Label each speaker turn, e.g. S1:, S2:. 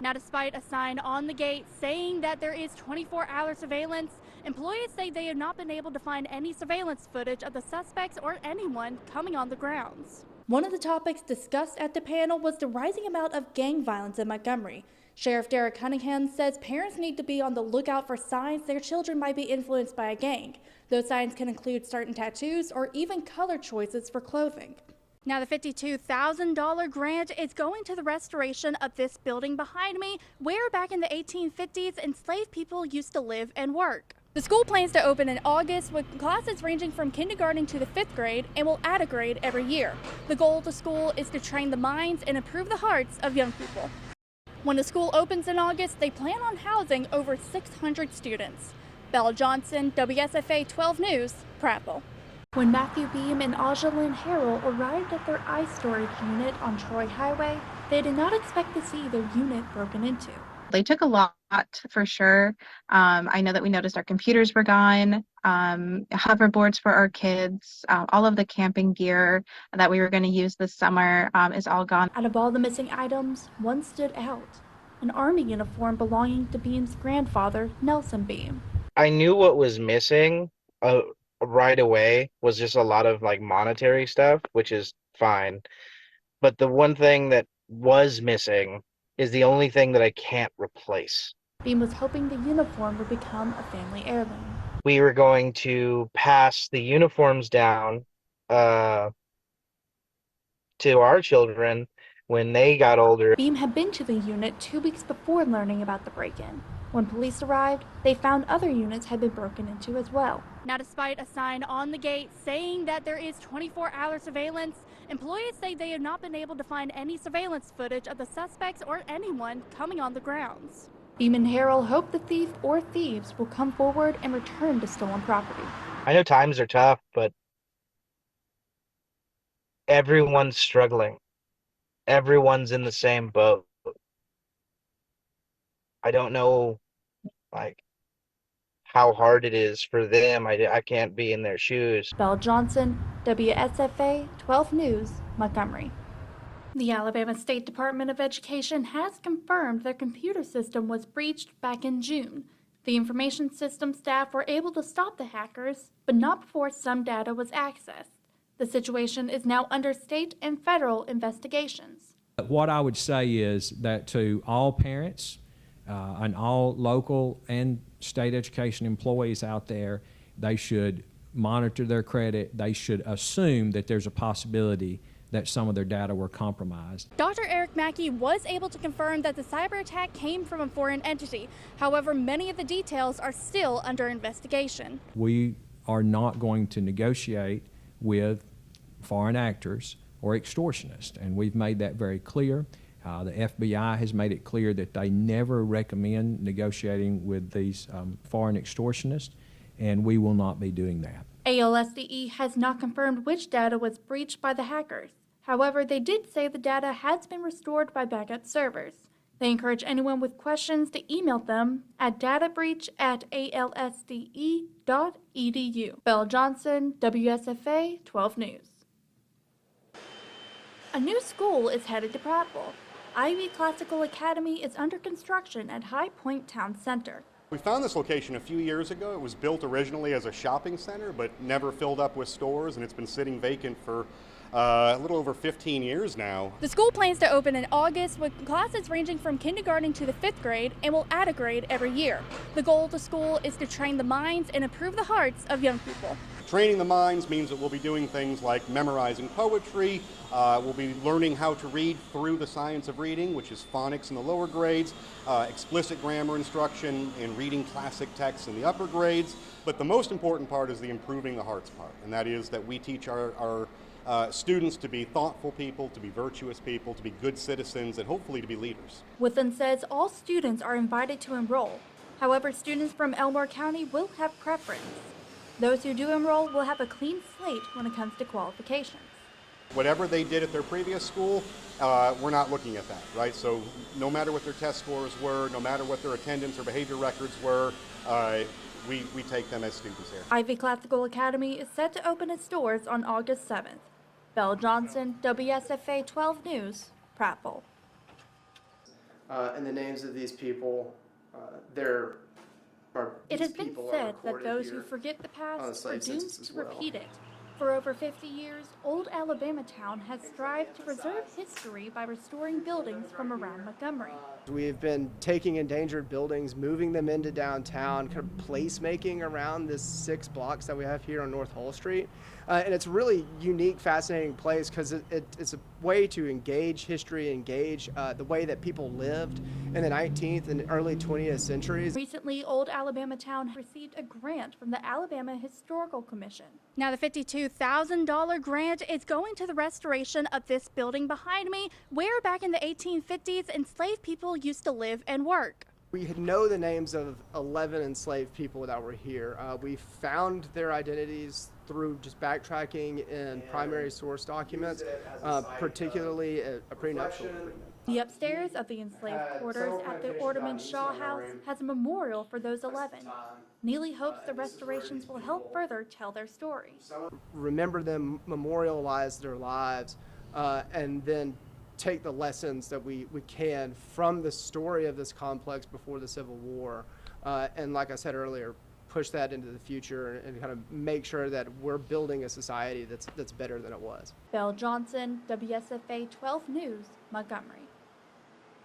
S1: Now, despite a sign on the gate saying that there is 24-hour surveillance, employees say they have not been able to find any surveillance footage of the suspects or anyone coming on the grounds. One of the topics discussed at the panel was the rising amount of gang violence in Montgomery. Sheriff Derek Cunningham says parents need to be on the lookout for signs their children might be influenced by a gang. Those signs can include certain tattoos or even color choices for clothing. Now, the $52,000 grant is going to the restoration of this building behind me, where back in the 1850s, enslaved people used to live and work. The school plans to open in August with classes ranging from kindergarten to the 5th grade and will add a grade every year. The goal of the school is to train the minds and improve the hearts of young people. When the school opens in August, they plan on housing over 600 students. Belle Johnson, WSFA 12 News, Prattville. When Matthew Beam and Ajalyn Harrell arrived at their ice storage unit on Troy Highway, they did not expect to see their unit broken into.
S2: They took a lot for sure. I know that we noticed our computers were gone, hoverboards for our kids, all of the camping gear that we were going to use this summer is all gone.
S1: Out of all the missing items, one stood out: an Army uniform belonging to Beam's grandfather, Nelson Beam.
S3: I knew what was missing right away was just a lot of like monetary stuff, which is fine. But the one thing that was missing is the only thing that I can't replace.
S1: Beam was hoping the uniform would become a family heirloom.
S3: We were going to pass the uniforms down to our children when they got older.
S1: Beam had been to the unit 2 weeks before learning about the break-in. When police arrived, they found other units had been broken into as well. Now, despite a sign on the gate saying that there is 24-hour surveillance, employees say they have not been able to find any surveillance footage of the suspects or anyone coming on the grounds. Beam and Harrell hope the thief or thieves will come forward and return the stolen property.
S3: I know times are tough, but everyone's struggling. Everyone's in the same boat. I don't know, like, how hard it is for them. I can't be in their shoes.
S1: Belle Johnson, WSFA 12 News, Montgomery. The Alabama State Department of Education has confirmed their computer system was breached back in June. The information system staff were able to stop the hackers, but not before some data was accessed. The situation is now under state and federal investigations.
S4: What I would say is that to all parents and all local and state education employees out there, they should monitor their credit. They should assume that there's a possibility that some of their data were compromised.
S1: Dr. Eric Mackey was able to confirm that the cyber attack came from a foreign entity. However, many of the details are still under investigation.
S4: We are not going to negotiate with foreign actors or extortionists, and we've made that very clear. The FBI has made it clear that they never recommend negotiating with these foreign extortionists, and we will not be doing that.
S1: ALSDE has not confirmed which data was breached by the hackers. However, they did say the data has been restored by backup servers. They encourage anyone with questions to email them at databreach@alsde.edu. Belle Johnson, WSFA 12 News. A new school is headed to Prattville. Ivy Classical Academy is under construction at High Point Town Center.
S5: We found this location a few years ago. It was built originally as a shopping center, but never filled up with stores, and it's been sitting vacant for a little over 15 years now.
S1: The school plans to open in August with classes ranging from kindergarten to the 5th grade and will add a grade every year. The goal of the school is to train the minds and improve the hearts of young people.
S5: Training the minds means that we'll be doing things like memorizing poetry, we'll be learning how to read through the science of reading, which is phonics in the lower grades, explicit grammar instruction and reading classic texts in the upper grades. But the most important part is the improving the hearts part, and that is that we teach our students to be thoughtful people, to be virtuous people, to be good citizens, and hopefully to be leaders.
S1: Within says all students are invited to enroll. However, students from Elmore County will have preference. Those who do enroll will have a clean slate when it comes to qualifications.
S5: Whatever they did at their previous school, we're not looking at that, right? So no matter what their test scores were, no matter what their attendance or behavior records were, we take them as students here.
S1: Ivy Classical Academy is set to open its doors on August 7th. Belle Johnson, WSFA 12 News, Prattville.
S6: and the names of these people. There are
S1: It
S6: these
S1: has been
S6: people are
S1: said that
S6: recorded
S1: those who
S6: here
S1: forget the
S6: on the
S1: past are
S6: slave
S1: doomed
S6: census as
S1: to
S6: well.
S1: repeat it. For over 50 years, Old Alabama Town has strived to preserve history by restoring buildings from around Montgomery.
S6: We've been taking endangered buildings, moving them into downtown, kind of placemaking around this 6 blocks that we have here on North Hull Street. And it's a really unique, fascinating place because it's a way to engage history, engage the way that people lived in the 19th and early 20th centuries.
S1: Recently, Old Alabama Town received a grant from the Alabama Historical Commission. Now, the $52,000 grant is going to the restoration of this building behind me, where back in the 1850s, enslaved people used to live and work.
S6: We know the names of 11 enslaved people that were here. We found their identities through just backtracking in primary source documents, particularly a prenuptial agreement.
S1: The upstairs of the enslaved quarters at the Orderman Shaw House has a memorial for those 11. Neely hopes the restorations will help further tell their story.
S6: Remember them, memorialize their lives, and then take the lessons that we can from the story of this complex before the Civil War, and like I said earlier, push that into the future and kind of make sure that we're building a society that's better than it was.
S1: Belle Johnson, WSFA 12 News, Montgomery.